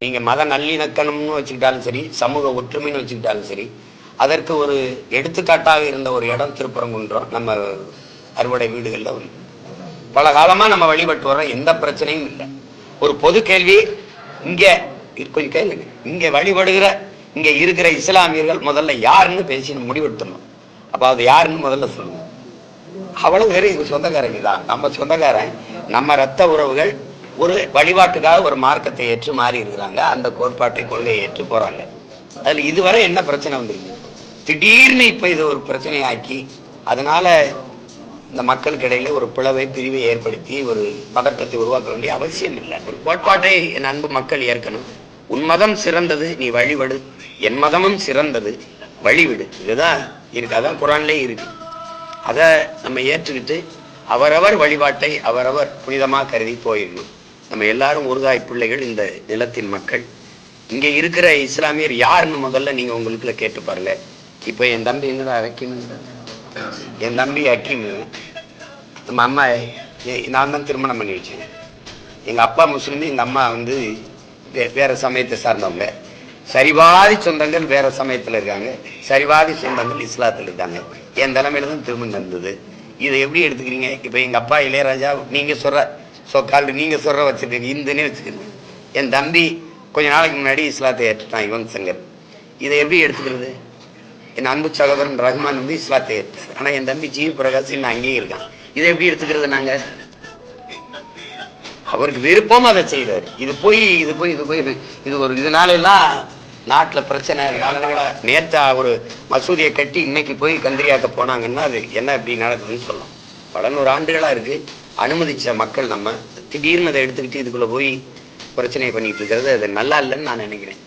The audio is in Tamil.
நீங்க மத நல்லிணக்கணும்னு வச்சுக்கிட்டாலும் சரி, சமூக ஒற்றுமைன்னு வச்சுக்கிட்டாலும் சரி, அதற்கு ஒரு எடுத்துக்காட்டாக இருந்த ஒரு இடம் திருப்பரங்குன்றம். நம்ம அறுவடை வீடுகள்ல பல காலமா நம்ம வழிபட்டு வரோம், எந்த பிரச்சனையும் இல்லை. ஒரு பொது கேள்வி, இங்க கொஞ்சம் கேளுங்க, இங்க வழிபடுகிற இங்க இருக்கிற இஸ்லாமியர்கள் முதல்ல யாருன்னு பேசி முடிவெடுத்தணும். அப்ப அது யாருன்னு முதல்ல சொல்லுங்க. அவ்வளவு பேரு இது சொந்தக்காரங்க தான், நம்ம சொந்தக்காரன், நம்ம ரத்த உறவுகள். ஒரு வழிபாட்டுக்காக ஒரு மார்க்கத்தை ஏற்று மாறி இருக்கிறாங்க, அந்த கோட்பாட்டை கொள்கையை ஏற்று போறாங்க. அதுல இதுவரை என்ன பிரச்சனை வந்துருக்கு? திடீர்னு இப்ப இது ஒரு பிரச்சனையாக்கி அதனால இந்த மக்களுக்கு இடையில ஒரு பிளவை பிரிவை ஏற்படுத்தி ஒரு பதட்டத்தை உருவாக்க வேண்டிய அவசியம் இல்லை. ஒரு கோட்பாட்டை என் அன்பு மக்கள் ஏற்கணும். உன் மதம் சிறந்தது, நீ வழிபடு. என் மதமும் சிறந்தது, வழிவிடு. இதுதான் இருக்கு, அதான் குரான்லே இருக்கு. அதை நம்ம ஏற்றுக்கிட்டு அவரவர் வழிபாட்டை அவரவர் புனிதமாக கருதி போயிடணும். நம்ம எல்லாரும் ஒருதாய் பிள்ளைகள், இந்த நிலத்தின் மக்கள். இங்க இருக்கிற இஸ்லாமியர் யாருன்னு முதல்ல நீங்க உங்களுக்குள்ள கேட்டு பாருங்க. இப்ப என் தம்பி என்னடா ஹக்கீம், என் தம்பி ஹக்கீம், நம்ம அம்மா, நான் தான் திருமணம் பண்ணி வச்சேன். எங்க அப்பா முஸ்லீம், எங்க அம்மா வந்து வேற சமயத்தை சார்ந்தவங்க. சரிவாதி சொந்தங்கள் வேற சமயத்துல இருக்காங்க, சரிவாதி சொந்தங்கள் இஸ்லாத்துல இருக்காங்க. என் தலைமையில தான் திருமணம் நடந்தது. இதை எப்படி எடுத்துக்கிறீங்க? இப்ப எங்க அப்பா இளையராஜா, நீங்க சொல்ற நீங்க சொல்ற வச்சிருக்கீங்க, இந்துன்னே வச்சுக்கிறீங்க. என் தம்பி கொஞ்ச நாளைக்கு முன்னாடி இஸ்லாத்தை ஏற்றுட்டான், யுவன் சங்கர். இதை எப்படி எடுத்துக்கிறது? என் அன்பு சகோதரன் ரஹ்மான் வந்து இஸ்லாத்தை ஏற்றார், ஆனா என் தம்பி ஜி பிரகாஷ் இன்னும் அங்கேயே இருக்கான். இதை எப்படி எடுத்துக்கிறது? நாங்க அவருக்கு விருப்பம் அதை செய்யறாரு. இது போய் இது ஒரு இதனால எல்லாம் நாட்டுல பிரச்சனை. நேற்று ஒரு மசூதியை கட்டி இன்னைக்கு போய் கந்திரியாக்க போனாங்கன்னா அது என்ன இப்படி நடக்குதுன்னு சொல்லலாம். பல 100 ஆண்டுகளா இருக்கு, அனுமதிச்ச மக்கள். நம்ம திடீர்னு அதை எடுத்துக்கிட்டு இதுக்குள்ள போய் பிரச்சனையை பண்ணிட்டு இருக்கிறது அது நல்லா இல்லைன்னு நான் நினைக்கிறேன்.